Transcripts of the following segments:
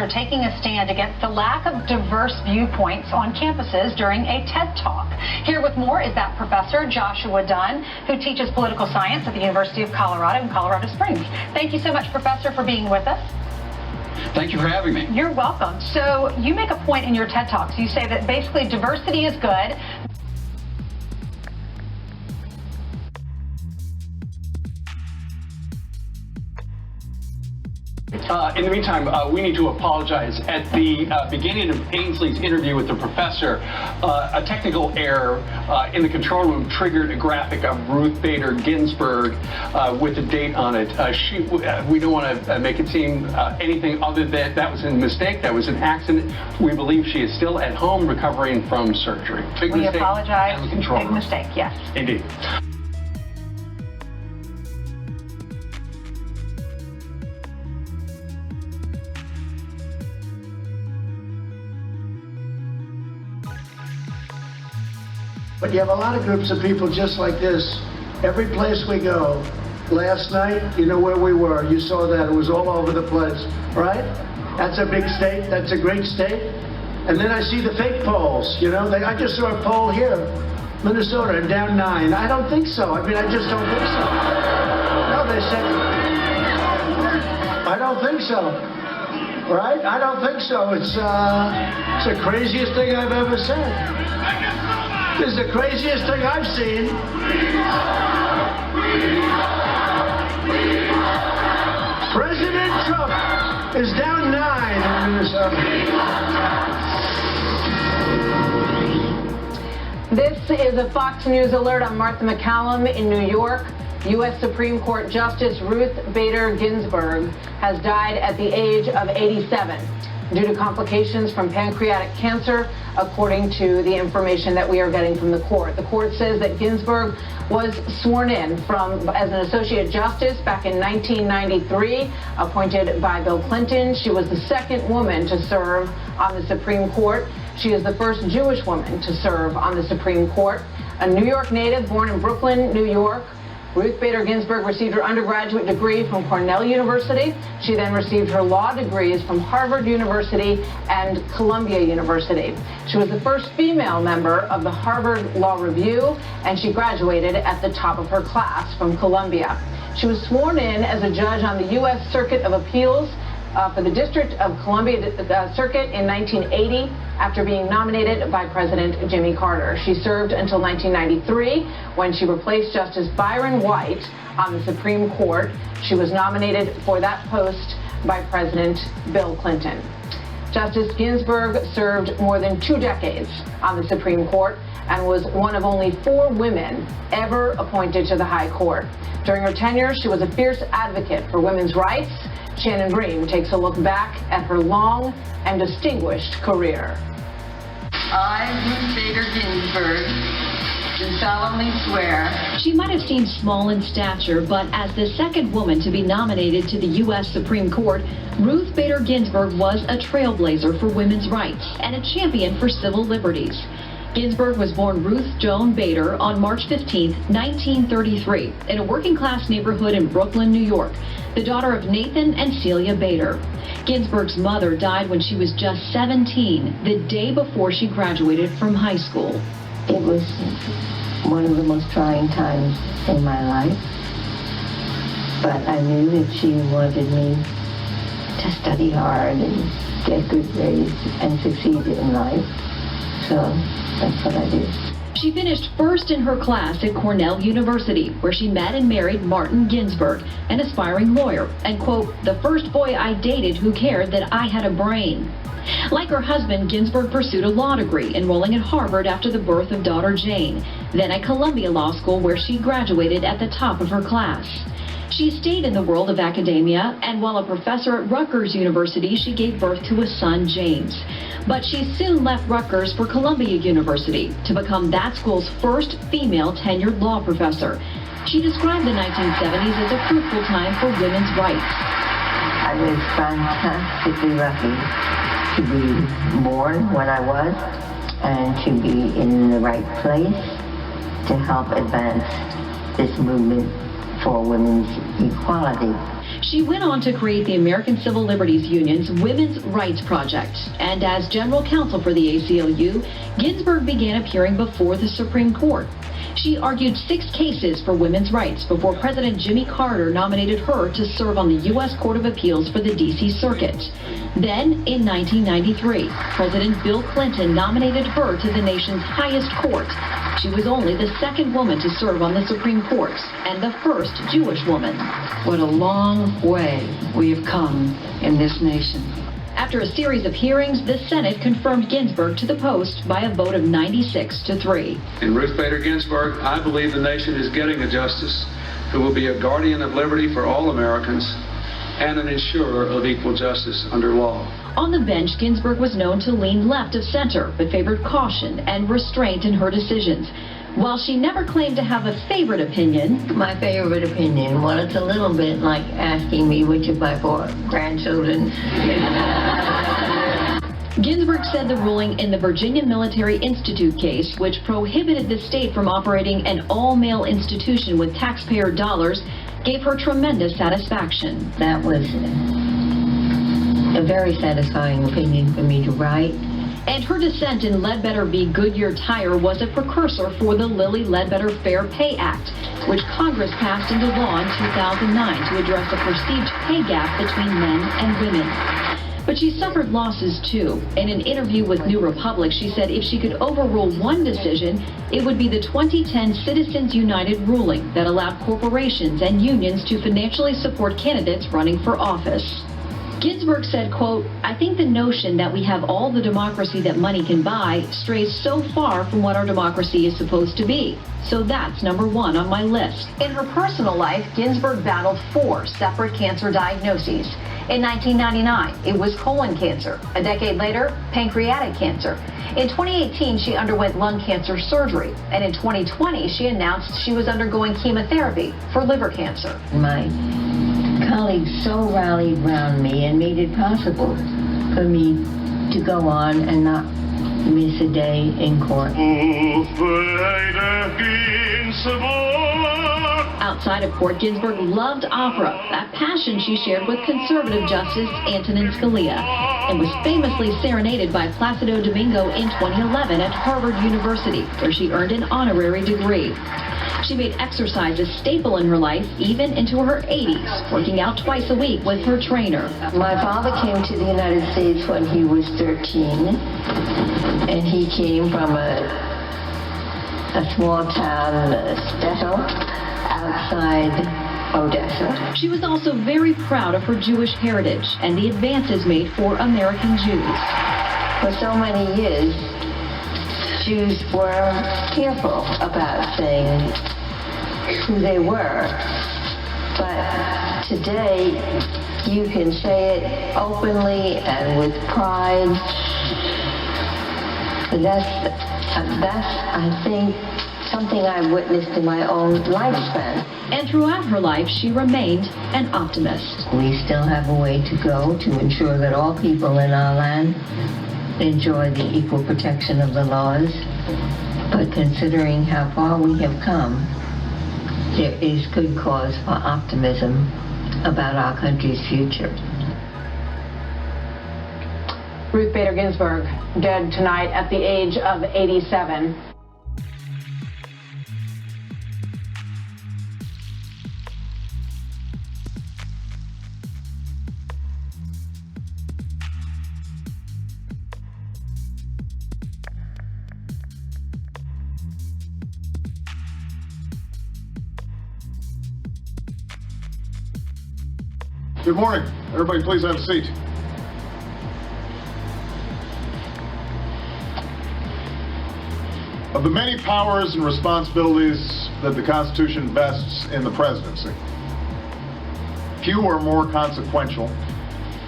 professor taking a stand against the lack of diverse viewpoints on campuses during a TED Talk. Here with more is that professor, Joshua Dunn, who teaches political science at the University of Colorado in Colorado Springs. Thank you so much, Professor, for being with us. Thank you for having me. You're welcome. So you make a point in your TED Talks. You say that basically diversity is good. In the meantime, we need to apologize. At the beginning of Ainsley's interview with the professor, a technical error in the control room triggered a graphic of Ruth Bader Ginsburg with a date on it. We don't want to make it seem anything other than that was a mistake, that was an accident. We believe she is still at home recovering from surgery. We apologize. In the control room. Mistake, yes. Indeed. But you have a lot of groups of people just like this. Every place we go. Last night, you know where we were. You saw that. It was all over the place, right? That's a big state. That's a great state. And then I see the fake polls. You know, I just saw a poll here. Minnesota, down 9. I don't think so. I mean, I just don't think so. No, they said, I don't think so. Right? I don't think so. It's the craziest thing I've ever said. This is the craziest thing I've seen. President Trump is down 9 in Minnesota. This is a Fox News alert. I'm Martha McCallum in New York. U.S. Supreme Court Justice Ruth Bader Ginsburg has died at the age of 87. Due to complications from pancreatic cancer, according to the information that we are getting from the court. The court says that Ginsburg was sworn in as an associate justice back in 1993, appointed by Bill Clinton. She was the second woman to serve on the Supreme Court. She is the first Jewish woman to serve on the Supreme Court. A New York native born in Brooklyn, New York, Ruth Bader Ginsburg received her undergraduate degree from Cornell University. She then received her law degrees from Harvard University and Columbia University. She was the first female member of the Harvard Law Review, and she graduated at the top of her class from Columbia. She was sworn in as a judge on the U.S. Circuit of Appeals for the District of Columbia Circuit in 1980 after being nominated by President Jimmy Carter. She served until 1993 when she replaced Justice Byron White on the Supreme Court. She was nominated for that post by President Bill Clinton. Justice Ginsburg served more than 2 decades on the Supreme Court and was one of only 4 women ever appointed to the High Court. During her tenure, she was a fierce advocate for women's rights. Shannon Bream takes a look back at her long and distinguished career. I, Ruth Bader Ginsburg, do solemnly swear. She might have seemed small in stature, but as the second woman to be nominated to the U.S. Supreme Court, Ruth Bader Ginsburg was a trailblazer for women's rights and a champion for civil liberties. Ginsburg was born Ruth Joan Bader on March 15, 1933, in a working-class neighborhood in Brooklyn, New York, the daughter of Nathan and Celia Bader. Ginsburg's mother died when she was just 17, the day before she graduated from high school. It was one of the most trying times in my life, but I knew that she wanted me to study hard and get good grades and succeed in life, so that's what I did. She finished first in her class at Cornell University, where she met and married Martin Ginsburg, an aspiring lawyer, and, quote, the first boy I dated who cared that I had a brain. Like her husband, Ginsburg pursued a law degree, enrolling at Harvard after the birth of daughter Jane, then at Columbia Law School, where she graduated at the top of her class. She stayed in the world of academia, and while a professor at Rutgers University, she gave birth to a son, James. But she soon left Rutgers for Columbia University to become that school's first female tenured law professor. She described the 1970s as a fruitful time for women's rights. I was fantastically lucky to be born when I was and to be in the right place to help advance this movement for women's equality. She went on to create the American Civil Liberties Union's Women's Rights Project, and as general counsel for the ACLU, Ginsburg began appearing before the Supreme Court. She argued 6 cases for women's rights before President Jimmy Carter nominated her to serve on the U.S. Court of Appeals for the D.C. Circuit. Then, in 1993, President Bill Clinton nominated her to the nation's highest court. She was only the 2nd woman to serve on the Supreme Court and the 1st Jewish woman. What a long way we have come in this nation. After a series of hearings, the Senate confirmed Ginsburg to the post by a vote of 96-3. In Ruth Bader Ginsburg, I believe the nation is getting a justice who will be a guardian of liberty for all Americans and an ensurer of equal justice under law. On the bench, Ginsburg was known to lean left of center, but favored caution and restraint in her decisions. While she never claimed to have a favorite opinion, My favorite opinion, well, it's a little bit like asking me which of my 4 grandchildren. Ginsburg said the ruling in the Virginia Military Institute case, which prohibited the state from operating an all-male institution with taxpayer dollars, gave her tremendous satisfaction. That was a very satisfying opinion for me to write. And her dissent in Ledbetter v. Goodyear Tire was a precursor for the Lilly Ledbetter Fair Pay Act, which Congress passed into law in 2009 to address a perceived pay gap between men and women. But she suffered losses too. In an interview with New Republic, she said if she could overrule one decision, it would be the 2010 Citizens United ruling that allowed corporations and unions to financially support candidates running for office. Ginsburg said, quote, "I think the notion that we have all the democracy that money can buy strays so far from what our democracy is supposed to be. So that's number 1 on my list." In her personal life, Ginsburg battled 4 separate cancer diagnoses. In 1999, it was colon cancer. A decade later, pancreatic cancer. In 2018, she underwent lung cancer surgery. And in 2020, she announced she was undergoing chemotherapy for liver cancer. My colleagues so rallied around me and made it possible for me to go on and not miss a day in court. Outside of court, Ginsburg loved opera, a passion she shared with conservative Justice Antonin Scalia, and was famously serenaded by Placido Domingo in 2011 at Harvard University, where she earned an honorary degree. She made exercise a staple in her life, even into her 80s, working out twice a week with her trainer. My father came to the United States when he was 13, and he came from a small town, Steto, outside Odessa. She was also very proud of her Jewish heritage and the advances made for American Jews. For so many years, Jews were careful about saying who they were. But today, you can say it openly and with pride. That's, I think, something I've witnessed in my own lifespan. And throughout her life, she remained an optimist. We still have a way to go to ensure that all people in our land enjoy the equal protection of the laws. But considering how far we have come, there is good cause for optimism about our country's future. Ruth Bader Ginsburg, dead tonight at the age of 87. Good morning. Everybody please have a seat. Of the many powers and responsibilities that the Constitution vests in the presidency, few are more consequential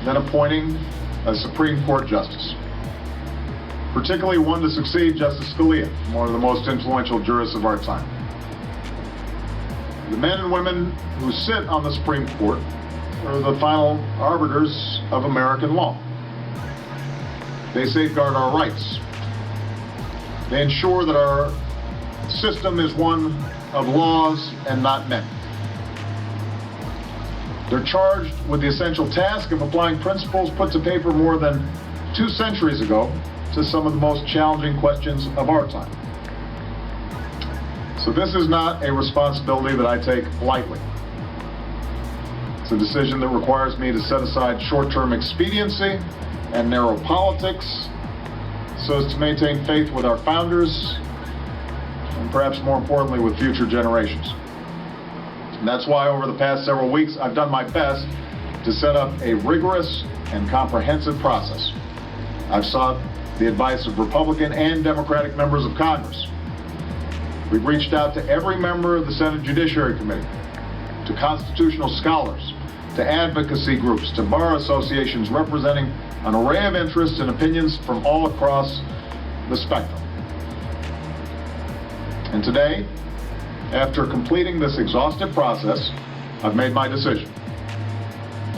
than appointing a Supreme Court justice, particularly one to succeed Justice Scalia, one of the most influential jurists of our time. The men and women who sit on the Supreme Court are the final arbiters of American law. They safeguard our rights. They ensure that our system is one of laws and not men. They're charged with the essential task of applying principles put to paper more than 2 centuries ago to some of the most challenging questions of our time. So this is not a responsibility that I take lightly. It's a decision that requires me to set aside short-term expediency and narrow politics so as to maintain faith with our founders and perhaps more importantly with future generations. And that's why over the past several weeks I've done my best to set up a rigorous and comprehensive process. I've sought the advice of Republican and Democratic members of Congress. We've reached out to every member of the Senate Judiciary Committee, to constitutional scholars, to advocacy groups, to bar associations representing an array of interests and opinions from all across the spectrum. And today, after completing this exhaustive process, I've made my decision.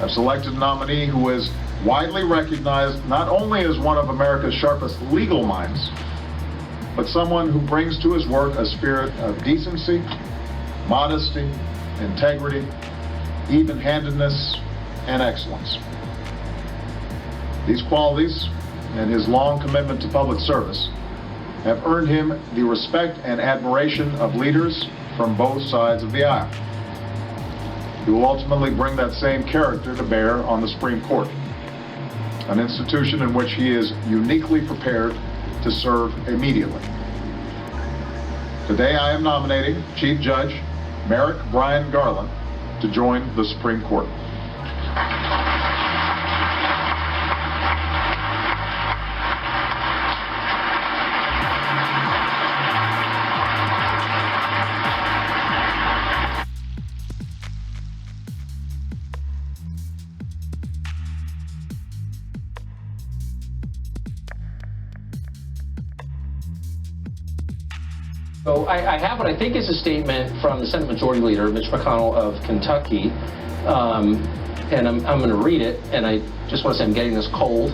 I've selected a nominee who is widely recognized not only as one of America's sharpest legal minds, but someone who brings to his work a spirit of decency, modesty, integrity, even-handedness, and excellence. These qualities and his long commitment to public service have earned him the respect and admiration of leaders from both sides of the aisle. He will ultimately bring that same character to bear on the Supreme Court, an institution in which he is uniquely prepared to serve immediately. Today I am nominating Chief Judge Merrick Brian Garland to join the Supreme Court. So I have what I think is a statement from the Senate Majority Leader, Mitch McConnell of Kentucky, and I'm going to read it, and I just want to say I'm getting this cold,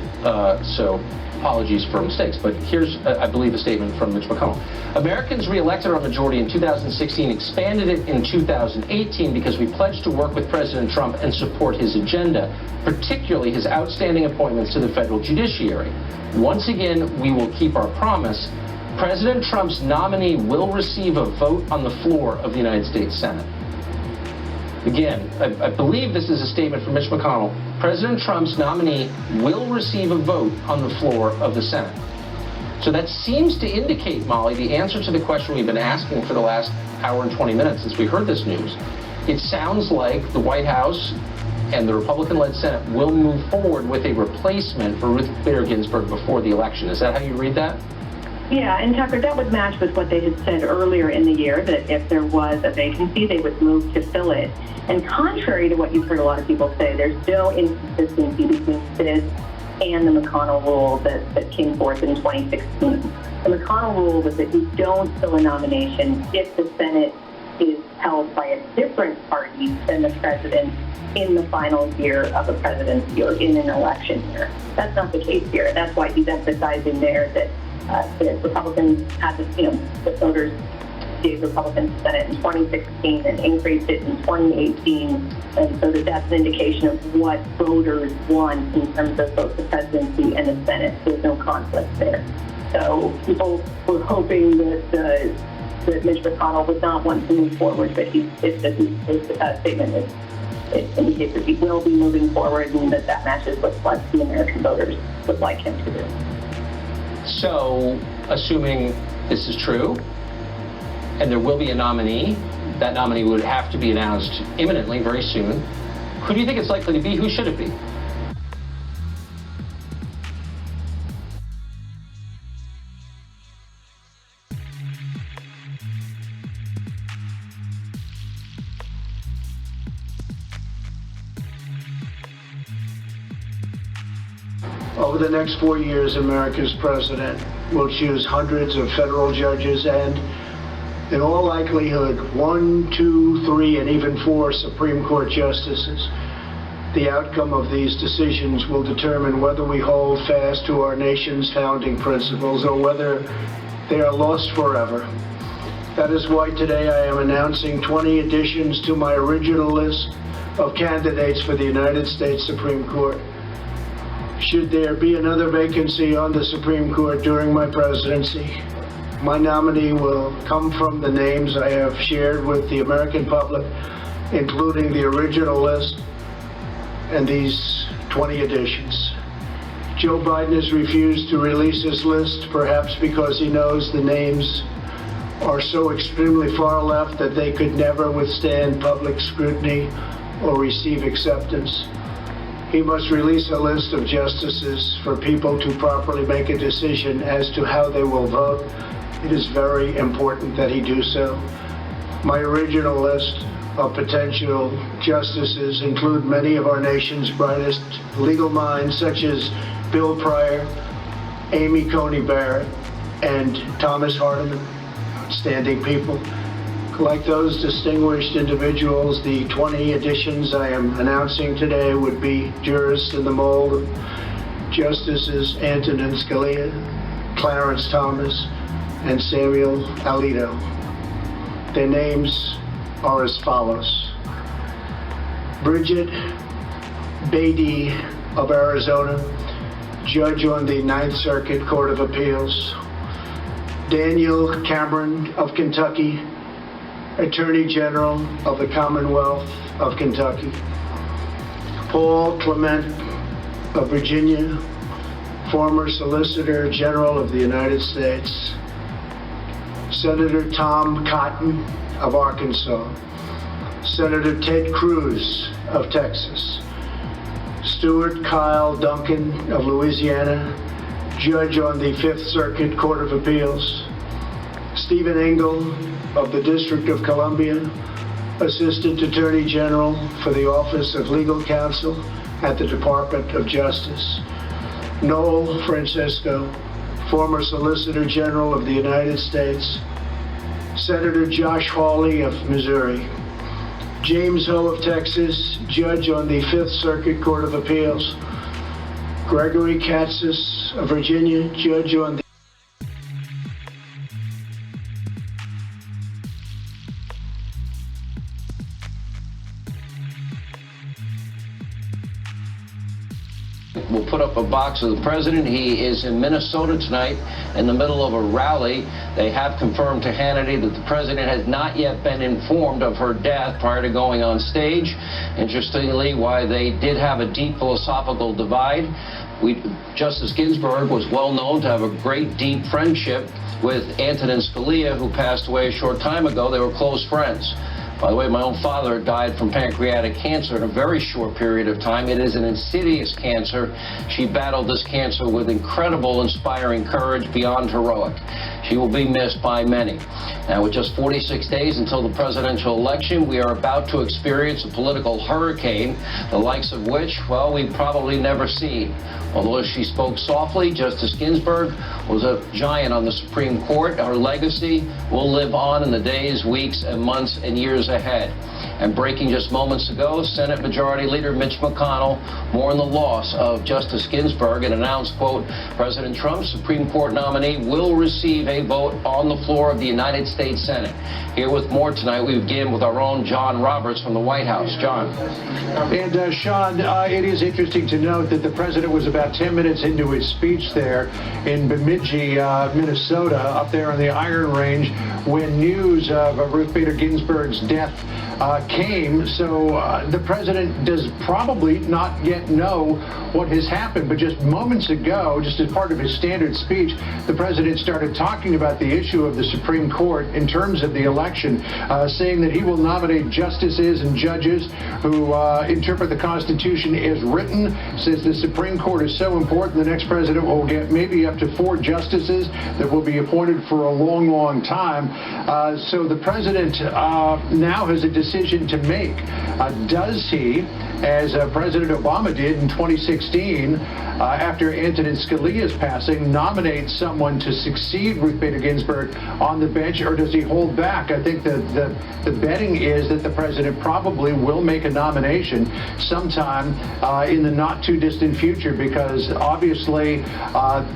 so apologies for mistakes, but here's, I believe, a statement from Mitch McConnell. Americans re-elected our majority in 2016, expanded it in 2018 because we pledged to work with President Trump and support his agenda, particularly his outstanding appointments to the federal judiciary. Once again, we will keep our promise. President Trump's nominee will receive a vote on the floor of the United States Senate. Again, I believe this is a statement from Mitch McConnell. President Trump's nominee will receive a vote on the floor of the Senate. So that seems to indicate, Molly, the answer to the question we've been asking for the last hour and 20 minutes since we heard this news. It sounds like the White House and the Republican-led Senate will move forward with a replacement for Ruth Bader Ginsburg before the election. Is that how you read that? Yeah, and Tucker, that would match with what they had said earlier in the year, that if there was a vacancy, they would move to fill it. And contrary to what you've heard a lot of people say, there's no inconsistency between this and the McConnell rule that came forth in 2016. The McConnell rule was that you don't fill a nomination if the Senate is held by a different party than the president in the final year of a presidency or in an election year. That's not the case here. That's why he's emphasizing there that the Republicans had the voters gave Republicans the Senate in 2016 and increased it in 2018, and so that's an indication of what voters want in terms of both the presidency and the Senate. There's no conflict there. So people were hoping that Mitch McConnell would not want to move forward, but his statement indicates that he will be moving forward, and that matches with what the American voters would like him to do. So, assuming this is true, and there will be a nominee, that nominee would have to be announced imminently, very soon. Who do you think it's likely to be? Who should it be? Over the next 4 years, America's president will choose hundreds of federal judges and, in all likelihood, 1, 2, 3, and even 4 Supreme Court justices. The outcome of these decisions will determine whether we hold fast to our nation's founding principles or whether they are lost forever. That is why today I am announcing 20 additions to my original list of candidates for the United States Supreme Court. Should there be another vacancy on the Supreme Court during my presidency, my nominee will come from the names I have shared with the American public, including the original list and these 20 additions. Joe Biden has refused to release his list, perhaps because he knows the names are so extremely far left that they could never withstand public scrutiny or receive acceptance. He must release a list of justices for people to properly make a decision as to how they will vote. It is very important that he do so. My original list of potential justices include many of our nation's brightest legal minds, such as Bill Pryor, Amy Coney Barrett, and Thomas Hardiman. Outstanding people. Like those distinguished individuals, the 20 additions I am announcing today would be jurists in the mold of Justices Antonin Scalia, Clarence Thomas, and Samuel Alito. Their names are as follows: Bridget Beatty of Arizona, judge on the Ninth Circuit Court of Appeals; Daniel Cameron of Kentucky, Attorney General of the Commonwealth of Kentucky; Paul Clement of Virginia, former Solicitor General of the United States; Senator Tom Cotton of Arkansas; Senator Ted Cruz of Texas; Stuart Kyle Duncan of Louisiana, judge on the Fifth Circuit Court of Appeals; Stephen Engel of the District of Columbia, Assistant Attorney General for the Office of Legal Counsel at the Department of Justice; Noel Francisco, former Solicitor General of the United States; Senator Josh Hawley of Missouri; James Ho of Texas, judge on the Fifth Circuit Court of Appeals; Gregory Katsas of Virginia, judge on the We'll put up a box of the president. He is in Minnesota tonight in the middle of a rally. They have confirmed to Hannity that the president has not yet been informed of her death prior to going on stage. Interestingly, why they did have a deep philosophical divide. Justice Ginsburg was well known to have a great deep friendship with Antonin Scalia, who passed away a short time ago. They were close friends. By the way, my own father died from pancreatic cancer in a very short period of time. It is an insidious cancer. She battled this cancer with incredible, inspiring courage beyond heroic. She will be missed by many. Now, with just 46 days until the presidential election, we are about to experience a political hurricane, the likes of which, well, we've probably never seen. Although she spoke softly, Justice Ginsburg was a giant on the Supreme Court. Her legacy will live on in the days, weeks, and months and years ahead. And breaking just moments ago, Senate Majority Leader Mitch McConnell mourned the loss of Justice Ginsburg and announced, quote, President Trump's Supreme Court nominee will receive a vote on the floor of the United States Senate. Here with more tonight, we begin with our own John Roberts from the White House. John. And Sean, it is interesting to note that the president was about 10 minutes into his speech there in Bemidji, Minnesota, up there on the Iron Range, when news of Ruth Bader Ginsburg's death came. So the president does probably not yet know what has happened, but just moments ago, just as part of his standard speech, the president started talking about the issue of the Supreme Court in terms of the election, saying that he will nominate justices and judges who interpret the Constitution as written. Says the Supreme Court is so important, the next president will get maybe up to 4 justices that will be appointed for a long, long time. So the president now has a decision to make. Does he, as President Obama did in 2016, after Antonin Scalia's passing, nominate someone to succeed Ruth Bader Ginsburg on the bench, or does he hold back? I think that the betting is that the president probably will make a nomination sometime in the not too distant future, because obviously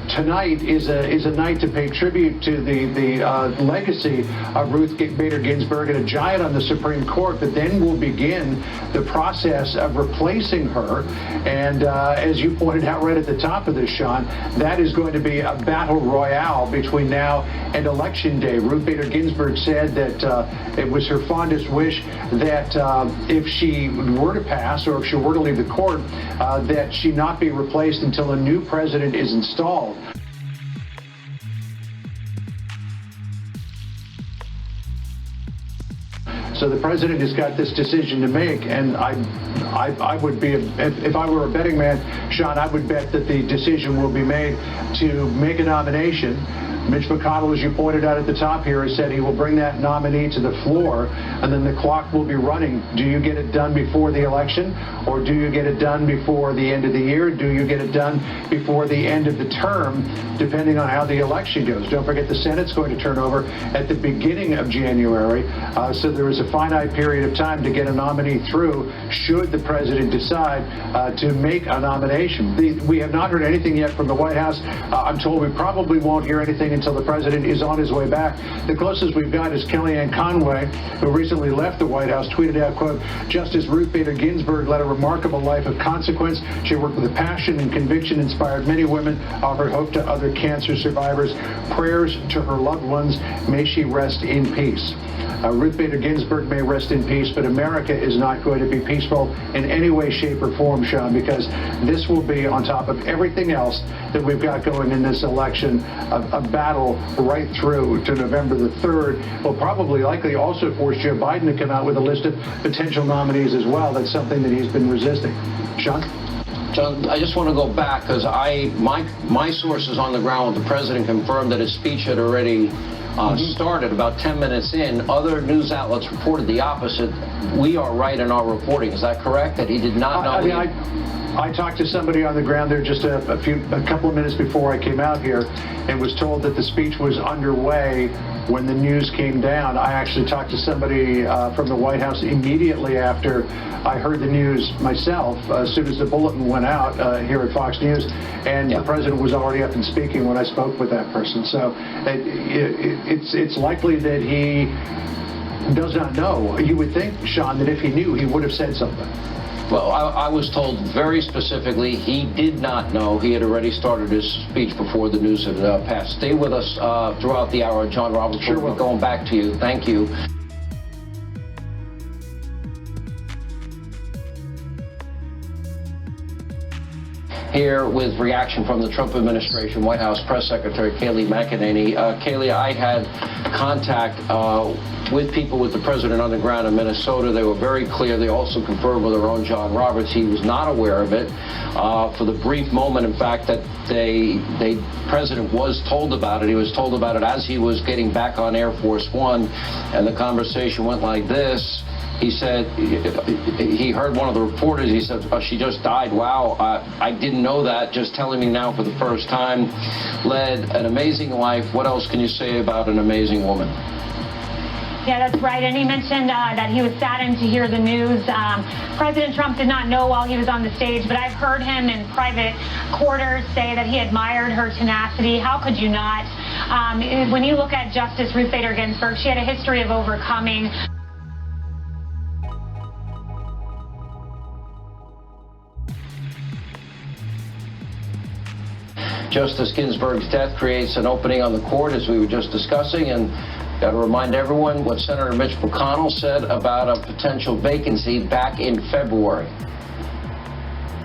tonight is a night to pay tribute to the legacy of Ruth Bader Ginsburg and a giant on the Supreme Court. court, but then we'll begin the process of replacing her. And as you pointed out right at the top of this, Sean, that is going to be a battle royale between now and Election Day. Ruth Bader Ginsburg said that it was her fondest wish that if she were to pass or if she were to leave the court, that she not be replaced until a new president is installed. So the president has got this decision to make, and I would be, if I were a betting man, Sean, I would bet that the decision will be made to make a nomination. Mitch McConnell, as you pointed out at the top here, has said he will bring that nominee to the floor, and then the clock will be running. Do you get it done before the election, or do you get it done before the end of the year? Do you get it done before the end of the term, depending on how the election goes? Don't forget the Senate's going to turn over at the beginning of January, so there is a finite period of time to get a nominee through should the president decide to make a nomination. We have not heard anything yet from the White House. I'm told we probably won't hear anything until the president is on his way back. The closest we've got is Kellyanne Conway, who recently left the White House, tweeted out, quote, "Justice Ruth Bader Ginsburg led a remarkable life of consequence. She worked with a passion and conviction, inspired many women, offered hope to other cancer survivors. Prayers to her loved ones. May she rest in peace." Ruth Bader Ginsburg may rest in peace, but America is not going to be peaceful in any way, shape, or form, Sean, because this will be, on top of everything else that we've got going in this election, a battle right through to November the 3rd. Will probably likely also force Joe Biden to come out with a list of potential nominees as well. That's something that he's been resisting. Sean? John, I just want to go back because my sources on the ground with the president confirmed that his speech had already started about 10 minutes in. Other news outlets reported the opposite. We are right in our reporting. Is that correct? That he did not know? I talked to somebody on the ground there just a couple of minutes before I came out here and was told that the speech was underway when the news came down. I actually talked to somebody from the White House immediately after I heard the news myself, as soon as the bulletin went out here at Fox News, and the president was already up and speaking when I spoke with that person. So it's likely that he does not know. You would think, Sean, that if he knew, he would have said something. Well, I was told very specifically he did not know. He had already started his speech before the news had passed. Stay with us throughout the hour. John Roberts, sure, we're going back to you. Thank you. Here with reaction from the Trump administration, White House Press Secretary Kayleigh McEnany. Kayleigh, I had contact with people with the president on the ground in Minnesota. They were very clear. They also confirmed with our own John Roberts he was not aware of it. For the brief moment, in fact, that the president was told about it. He was told about it as he was getting back on Air Force One, and the conversation went like this. He said, he heard one of the reporters, he said, oh, she just died. Wow, I didn't know that. Just telling me now for the first time. Led an amazing life. What else can you say about an amazing woman? Yeah, that's right. And he mentioned that he was saddened to hear the news. President Trump did not know while he was on the stage, but I've heard him in private quarters say that he admired her tenacity. How could you not? When you look at Justice Ruth Bader Ginsburg, she had a history of overcoming. Justice Ginsburg's death creates an opening on the court, as we were just discussing, and got to remind everyone what Senator Mitch McConnell said about a potential vacancy back in February.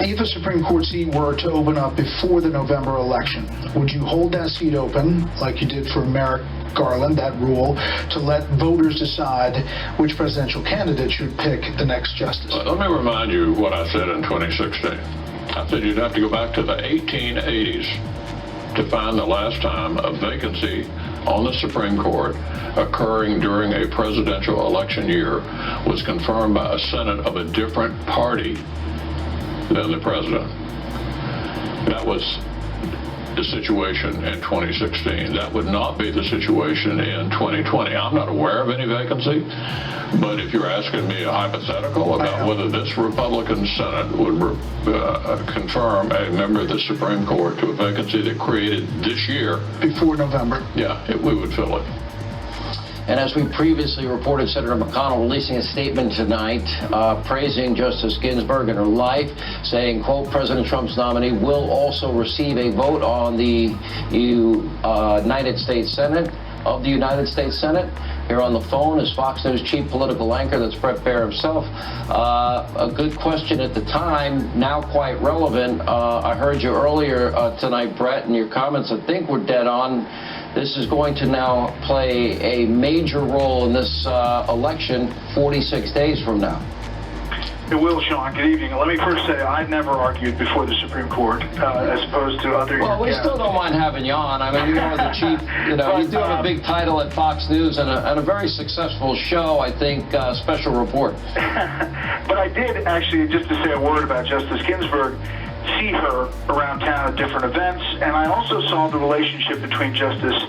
If a Supreme Court seat were to open up before the November election, would you hold that seat open, like you did for Merrick Garland, that rule, to let voters decide which presidential candidate should pick the next justice? Let me remind you what I said in 2016. I said you'd have to go back to the 1880s to find the last time a vacancy on the Supreme Court occurring during a presidential election year was confirmed by a Senate of a different party than the president. That was the situation in 2016. That would not be the situation in 2020. I'm not aware of any vacancy, but if you're asking me a hypothetical about whether this Republican Senate would confirm a member of the Supreme Court to a vacancy that created this year. Before November. Yeah, we would fill it. And as we previously reported, Senator McConnell releasing a statement tonight praising Justice Ginsburg and her life, saying, quote, President Trump's nominee will also receive a vote on the United States Senate. Here on the phone is Fox News chief political anchor, that's Bret Baier himself. A good question at the time, now quite relevant. I heard you earlier tonight, Bret, and your comments I think were dead on. This is going to now play a major role in this election 46 days from now. It will, Sean. Good evening. Let me first say I've never argued before the Supreme Court, as opposed to other. Well, we still don't mind having you on. I mean, you are the chief. You know, you do have a big title at Fox News and a very successful show, I think, Special Report. But I did actually, just to say a word about Justice Ginsburg, see her around town at different events, and I also saw the relationship between Justice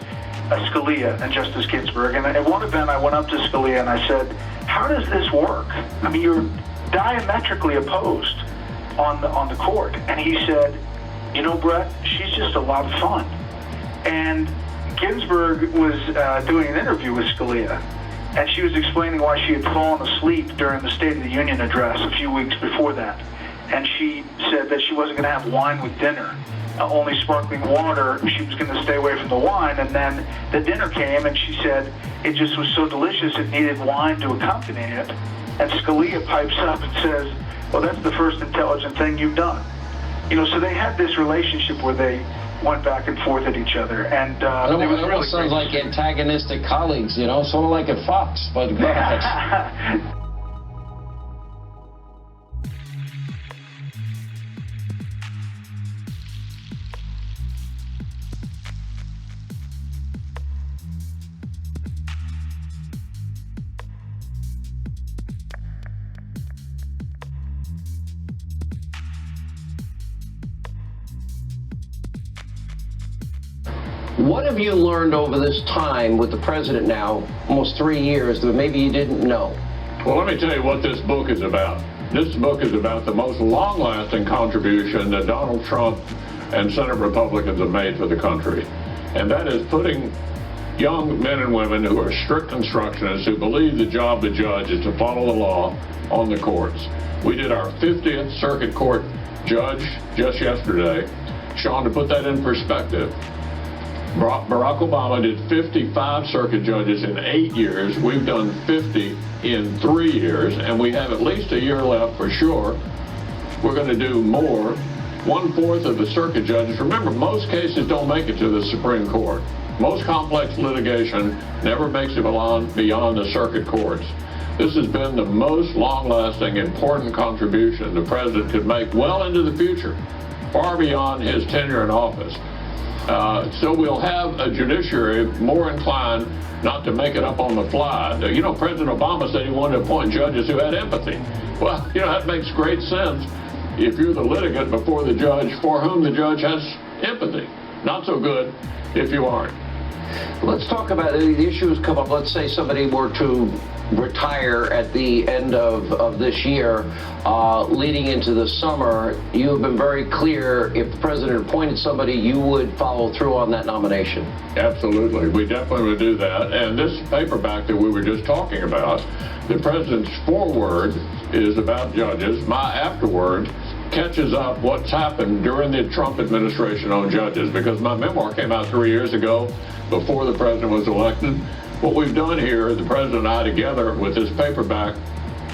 Scalia and Justice Ginsburg. And at one event, I went up to Scalia and I said, "How does this work? I mean, you're diametrically opposed on the court." And he said, "You know, Bret, she's just a lot of fun." And Ginsburg was doing an interview with Scalia, and she was explaining why she had fallen asleep during the State of the Union address a few weeks before that. And she said that she wasn't going to have wine with dinner, only sparkling water. She was going to stay away from the wine. And then the dinner came, and she said it just was so delicious it needed wine to accompany it. And Scalia pipes up and says, "Well, that's the first intelligent thing you've done." You know, so they had this relationship where they went back and forth at each other, and it was really sounds like antagonistic colleagues, you know, sort of like at Fox, but go ahead. What have you learned over this time with the president now, almost 3 years, that maybe you didn't know? Well, let me tell you what this book is about. This book is about the most long-lasting contribution that Donald Trump and Senate Republicans have made for the country. And that is putting young men and women who are strict constructionists, who believe the job of the judge is to follow the law, on the courts. We did our 50th Circuit Court judge just yesterday. Sean, to put that in perspective, Barack Obama did 55 circuit judges in 8 years. We've done 50 in 3 years, and we have at least a year left for sure. We're going to do more. 1/4 of the circuit judges, remember, most cases don't make it to the Supreme Court. Most complex litigation never makes it beyond the circuit courts. This has been the most long-lasting, important contribution the president could make well into the future, far beyond his tenure in office. So we'll have a judiciary more inclined not to make it up on the fly. You know, President Obama said he wanted to appoint judges who had empathy. Well, you know, that makes great sense if you're the litigant before the judge for whom the judge has empathy. Not so good if you aren't. Let's talk about the issues come up. Let's say somebody were to retire at the end of this year, leading into the summer. You have been very clear, if the president appointed somebody, you would follow through on that nomination. Absolutely. We definitely would do that. And this paperback that we were just talking about, the president's foreword is about judges. My afterword catches up what's happened during the Trump administration on judges, because my memoir came out 3 years ago before the president was elected. What we've done here, the president and I together with this paperback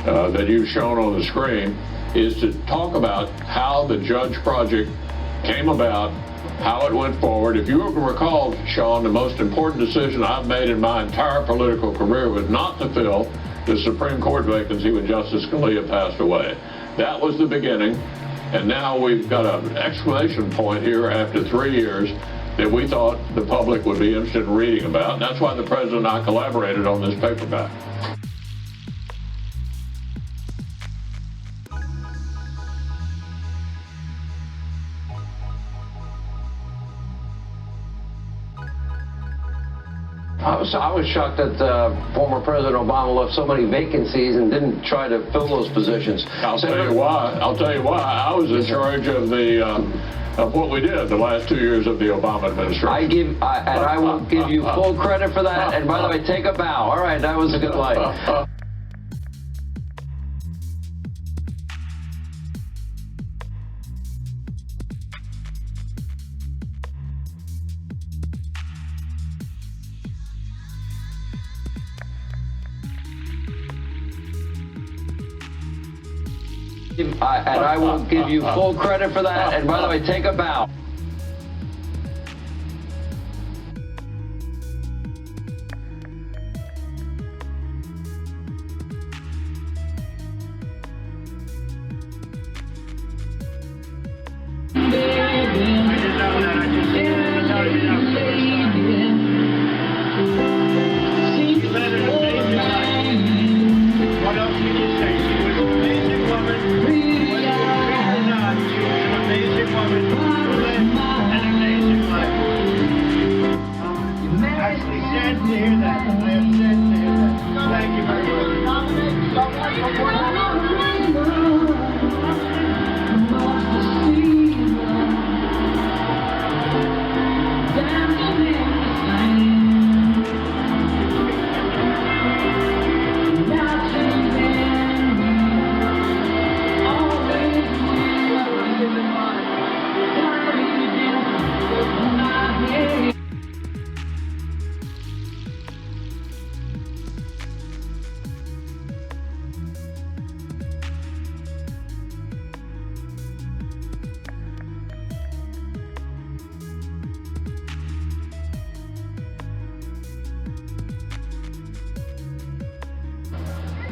that you've shown on the screen, is to talk about how the Judge Project came about, how it went forward. If you recall, Sean, the most important decision I've made in my entire political career was not to fill the Supreme Court vacancy when Justice Scalia passed away. That was the beginning, and now we've got an exclamation point here after 3 years that we thought the public would be interested in reading about. And that's why the president and I collaborated on this paperback. I was shocked that former President Obama left so many vacancies and didn't try to fill those positions. I'll tell you why. I was in charge of the of what we did the last 2 years of the Obama administration. I will give you full credit for that. And by the way, take a bow. All right, that was a good line. I will give you full credit for that. And by the way, take a bow.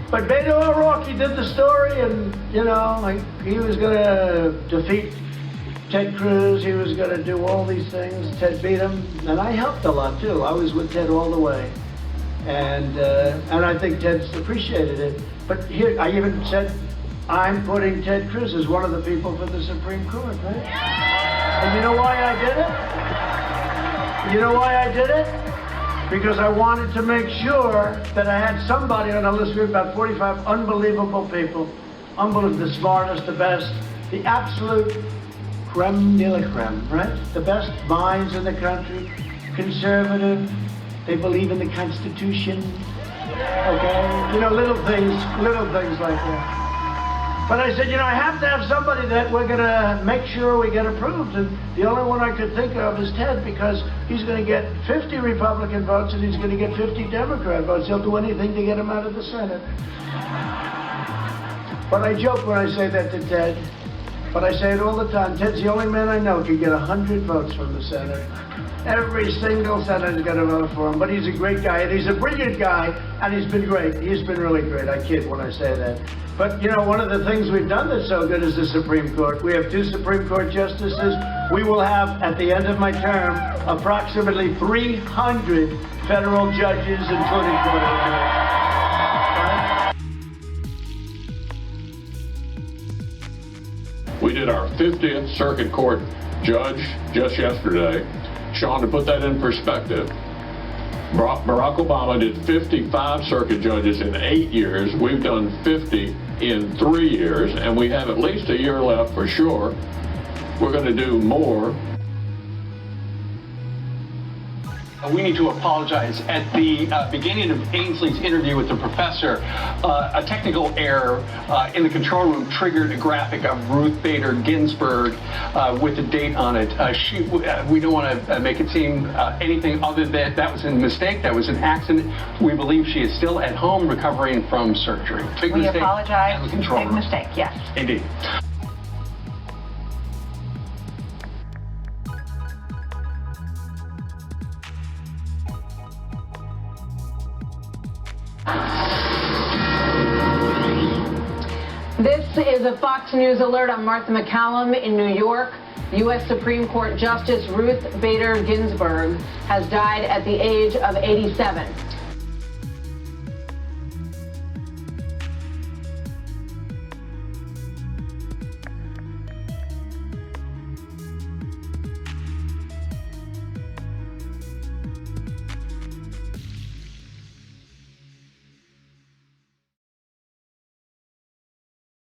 But Beto O'Rourke, he did the story, and, you know, like, he was going to defeat Ted Cruz. He was going to do all these things. Ted beat him, and I helped a lot, too. I was with Ted all the way. And I think Ted's appreciated it. But here, I even said, I'm putting Ted Cruz as one of the people for the Supreme Court, right? And you know why I did it? You know why I did it? Because I wanted to make sure that I had somebody on a list. We have about 45 unbelievable people. Unbelievable, the smartest, the best, the absolute creme de la creme, right? The best minds in the country, conservative, they believe in the Constitution, okay? You know, little things like that. But I said, you know, I have to have somebody that we're going to make sure we get approved. And the only one I could think of is Ted, because he's going to get 50 Republican votes and he's going to get 50 Democrat votes. He'll do anything to get him out of the Senate. But I joke when I say that to Ted. But I say it all the time. Ted's the only man I know who can get 100 votes from the Senate. Every single senator's got to vote for him. But he's a great guy, and he's a brilliant guy, and he's been great. He's been really great. I kid when I say that. But, you know, one of the things we've done that's so good is the Supreme Court. We have 2 Supreme Court justices. We will have, at the end of my term, approximately 300 federal judges, including court judges. We did our 50th Circuit Court judge just yesterday. Sean, to put that in perspective, Barack Obama did 55 circuit judges in 8 years. We've done 50 in 3 years, and we have at least a year left for sure. We're going to do more. We need to apologize. At the beginning of Ainsley's interview with the professor, a technical error in the control room triggered a graphic of Ruth Bader Ginsburg with a date on it. We don't want to make it seem anything other than that was a mistake, that was an accident. We believe she is still at home recovering from surgery. Big we mistake. Apologize. In the control Big room. mistake, yes. Indeed. This is a Fox News alert. I'm Martha McCallum in New York. U.S. Supreme Court Justice Ruth Bader Ginsburg has died at the age of 87